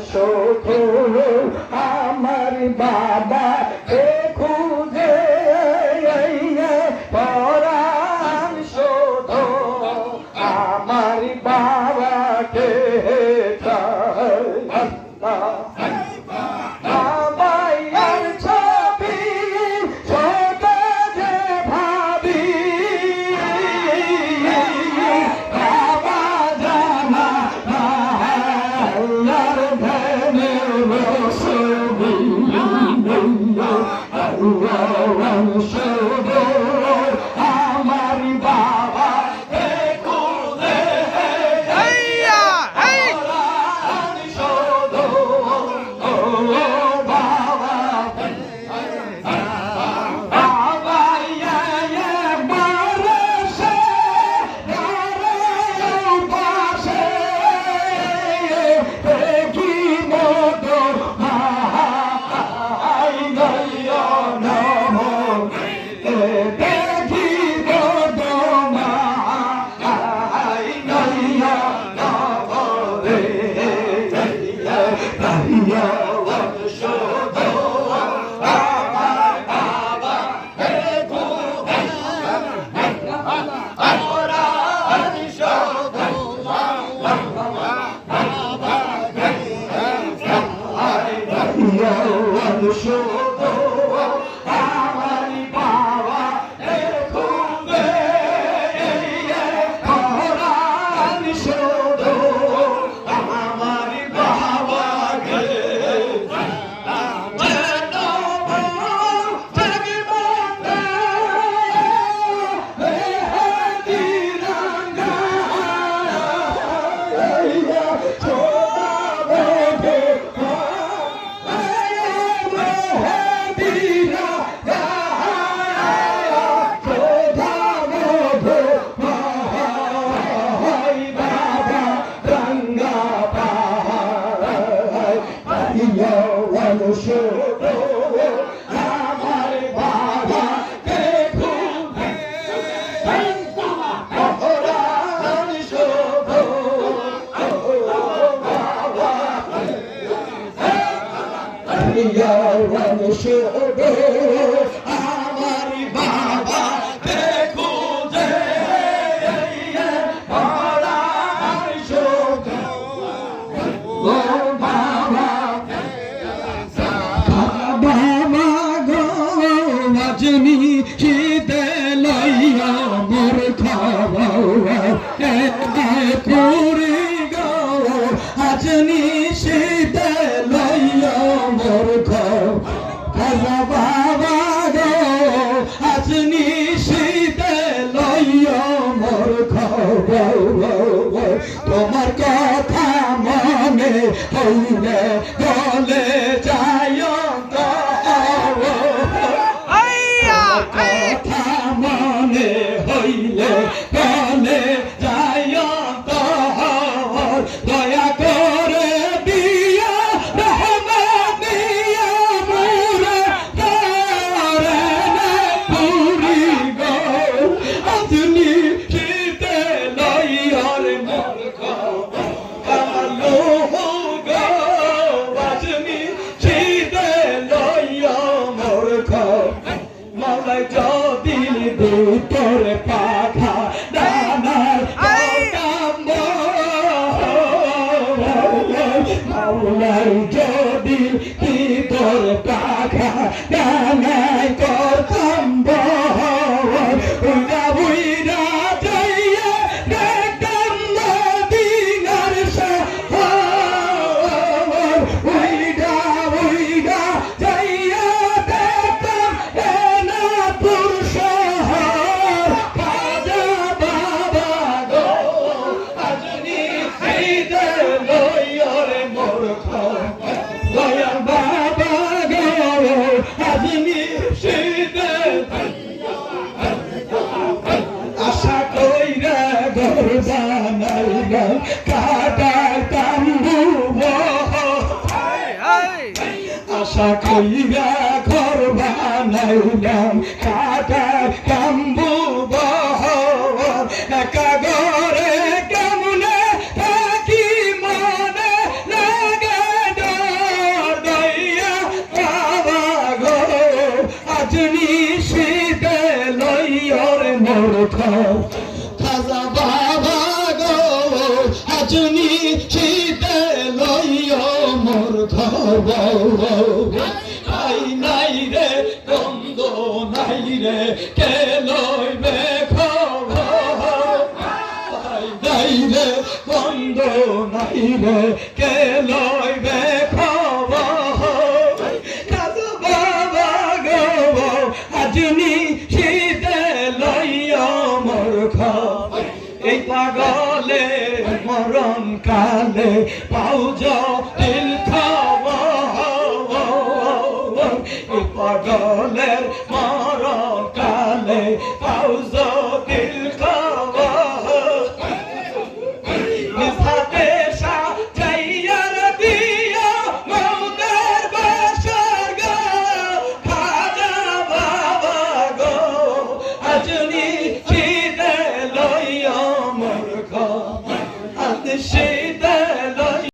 শুধু আমার বাবা খুঁজে পরাণ শুধু আমার বাবাকে চায় বাবার ছবি ছোট যে ভাবি বাবা জানা আল্লাহর ধ্যানে বসবি আল্লাহ শুধু আমার বাবা আমার বাবা খুঁজে পরাণ শুধু বাবা বাবা গো আজনি শীতে লইয়া মোর খাওয়া করে গো আজনি শীতে লইয়া মোর খাওয়া বাবা গো আজনি শীতে লইয়া মোর খাওয়া তোমার কথা মনে হইলে বলে যায় কথা মনে হইলে বলে যায় দয়া করে দিয়া রহমত দিয়া মোরে করে পুরি গো আজনি শীতে লইয়ার মোর কালো গো আজনি শীতে লইয়া মোর মাওলাই যদি দুটোর পাখা ডানার মাওলাই যদি তোর পাখা ডানায় করতাম উইরা উইরা যাইয়া দেখতাম মদিনার শহর উইরা উইরা যাইয়া দেখতাম এনাপুর শহর খাজা বাবা গো আজনি শীতে লইয়ার মোর দয়াল বাবা গো আজনি শীতে আশা কইরা ঘর বানাইলাম কাটার তাম্বু আশা কইরা ঘর বানাইলাম কাটার তাম্বু একা ঘরে কেমনে থাকি মনে লাগে খবর আই নাই রে বন্ধ নাই রে কে লইবে খবর আই নাই রে বন্ধ নাই রে কে লইবে খবর কাজু বাবা গো আজনি শীতে লইয়া মোর খবর এই পাগলে মরণ কালে পাউজ দিল খবর এই পাগলের মরণ কালে পাউজ দিল খবর নিশাতে সাজাইয়ার দিয়া মৌতের বাসর গো খাজা বাবা গো আজনি শীতে লইয়া মোর খবর আদেশে